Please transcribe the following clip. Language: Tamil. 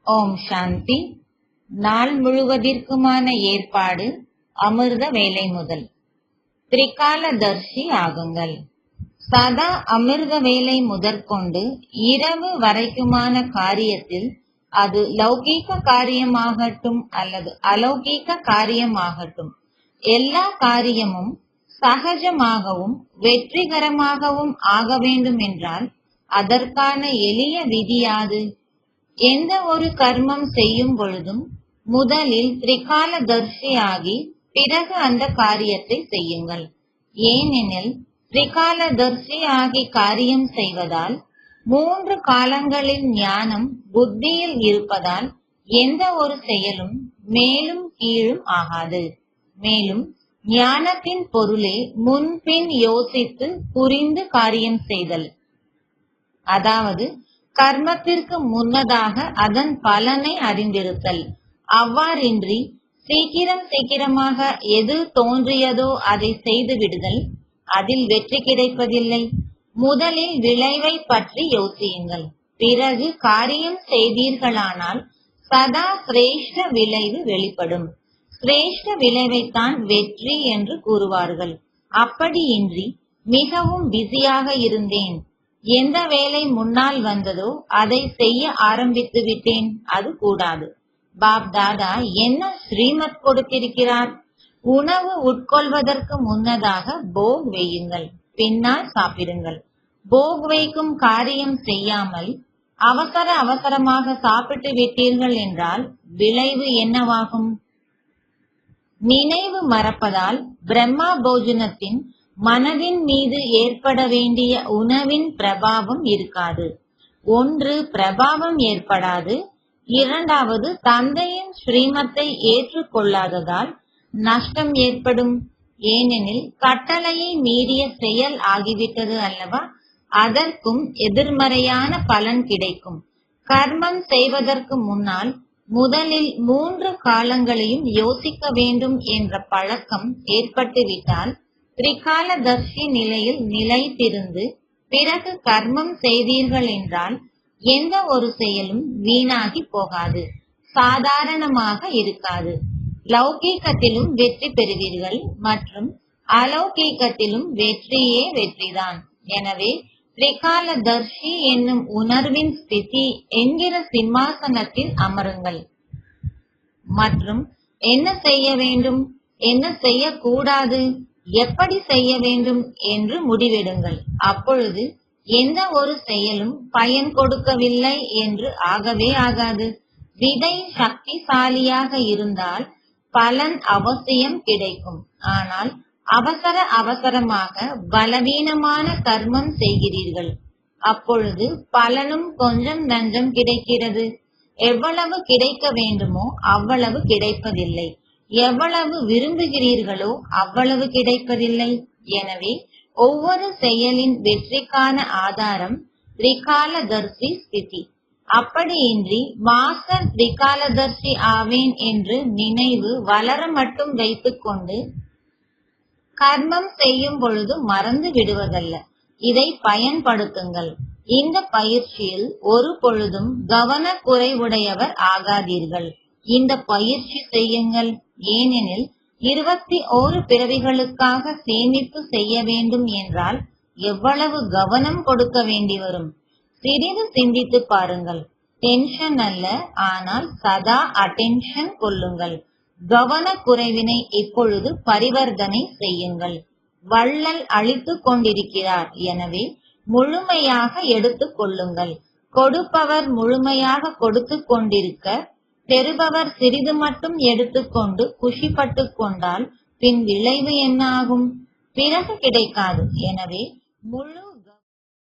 ஓம் சாந்தி. நாள் முழுவதற்குமான ஏற்பாடு அமிர்த வேலை முதல். திரிகாலதர்ஷி ஆகுங்கள். சதா அமிர்த வேலை முதற்கொண்டு இரவு வரைக்குமான காரியத்தில், அது லௌகீக காரியமாகட்டும் அல்லது அலௌகீக காரியமாகட்டும், எல்லா காரியமும் சகஜமாகவும் வெற்றிகரமாகவும் ஆக வேண்டும் என்றால் அதற்கான எளிய விதியாது? எந்த ஒரு கர்மம் செய்யும் பொழுதும் முதலில் திரிகாலதர்ஷி ஆகி பிறகு அந்த காரியத்தை செய்யுங்கள். ஏனெனில் திரிகாலதர்ஷி ஆகி காரியம் செய்வதால் 3 காலங்களின் ஞானம் புத்தியில் இருப்பதால் எந்த ஒரு செயலும் மேலும் கீழும் ஆகாது. மேலும் ஞானத்தின் பொருளே முன்பின் யோசித்து புரிந்து காரியம் செய்தல். அதாவது கர்மத்திற்கு முன்னதாக அதன் பலனை அறிந்திருத்தல். அவ்வாறின்றி சீக்கிரமாக எது தோன்றியதோ அதை செய்து விடுதல், அதில் வெற்றி கிடைப்பதில்லை. முதலில் விளைவை பற்றி யோசியுங்கள். பிறகு காரியம் செய்தீர்களானால் சதா சிரேஷ்ட விளைவு வெளிப்படும். சிரேஷ்ட விளைவைத்தான் வெற்றி என்று கூறுவார்கள். அப்படியின்றி மிகவும் பிஸியாக இருந்தேன், எந்த வேலை முன்னால் வந்ததோ அதை செய்ய ஆரம்பித்து விட்டேன், அது கூடாது. பாப் தாதா என்ன ஸ்ரீமத் கொடுத்திருக்கிறார்? உணவு உட்கொள்வதற்கு முன்னதாக போக் வையுங்கள், பின்னால் சாப்பிடுங்கள். போக் வைக்கும் காரியம் செய்யாமல் அவசரமாக சாப்பிட்டு விட்டீர்கள் என்றால் விளைவு என்னவாகும்? நினைவு மறப்பதால் பிரம்மா போஜனத்தின் மனதின் மீது ஏற்பட வேண்டிய உணவின் பிரபாவம் இருக்காது. ஒன்று பிரபாவம் ஏற்படாது, இரண்டாவது தந்தையின் ஸ்ரீமத்தை ஏற்றுக்கொள்ளாததால் நஷ்டம் ஏற்படும். ஏனெனில் கட்டளையை மீறிய செயல் ஆகிவிட்டது அல்லவா? அதற்கும் எதிர்மறையான பலன் கிடைக்கும். கர்மம் செய்வதற்கு முன்னால் முதலில் 3 காலங்களையும் யோசிக்க வேண்டும் என்ற பழக்கம் ஏற்பட்டுவிட்டால் திரிகாலதர்ஷி நிலையில் நிலைத்திருந்து பிறகு கர்மம் செய்தீர்கள் என்றால் எந்த ஒரு செயலும் வீணாகி போகாது, சாதாரணமாக இருக்காது. லௌகீகத்திலும் வெற்றி பெறுவீர்கள் மற்றும் அலௌகீகத்திலும் வெற்றியே வெற்றிதான். எனவே திரிகாலதர்ஷி என்னும் உணர்வின் ஸ்திதி என்கிற சிம்மாசனத்தில் அமருங்கள் மற்றும் என்ன செய்ய வேண்டும், என்ன செய்யக்கூடாது, எப்படி செய்ய வேண்டும் என்று முடிவெடுங்கள். அப்பொழுது எந்த ஒரு செயலும் பயன் கொடுக்கவில்லை என்று ஆகவே ஆகாது. விதை சக்திசாலியாக இருந்தால் பலன் அவசியம் கிடைக்கும். ஆனால் அவசரமாக பலவீனமான கர்மம் செய்கிறீர்கள், அப்பொழுது பலனும் கொஞ்சம் நஞ்சம் கிடைக்கிறது. எவ்வளவு கிடைக்க வேண்டுமோ அவ்வளவு கிடைப்பதில்லை, எவ்வளவு விரும்புகிறீர்களோ அவ்வளவு கிடைப்பதில்லை. எனவே ஒவ்வொரு செயலின் வெற்றிக்கான ஆதாரம் திரிகாலதர்ஷி ஸ்திதி. அப்படியின்றி மாஸ்டர் திரிகாலதர்ஷி ஆவேன் என்று நினைவு வளர மட்டும் வைத்துக்கொண்டு கர்மம் செய்யும் பொழுது மறந்து விடுவதல்ல. இதை பயன்படுத்துங்கள். இந்த பயிற்சியில் ஒரு பொழுதும் கவனக்குறைவுடையவர் ஆகாதீர்கள். இந்த பயிற்சி செய்யுங்கள். ஏனெனில் 21 பிறவிகளுக்காக சேமிப்பு செய்ய வேண்டும் என்றால் எவ்வளவு கவனம் கொடுக்க வேண்டி வரும்? சிறிது சிந்தித்து பாருங்கள். டென்ஷன் அல்ல, ஆனால் சதா அட்டென்ஷன் கொள்ளுங்கள். கவனக்குறைவினை இப்பொழுது பரிவர்த்தனை செய்யுங்கள். வள்ளல் அளித்துக் கொண்டிருக்கிறார், எனவே முழுமையாக எடுத்துக் கொள்ளுங்கள். கொடுப்பவர் முழுமையாக கொடுத்து கொண்டிருக்க பெறுபவர் சிறிது மட்டும் எடுத்துக்கொண்டு குஷிப்பட்டு கொண்டால் பின் விளைவு என்ன ஆகும்? பிறகு கிடைக்காது. எனவே முழு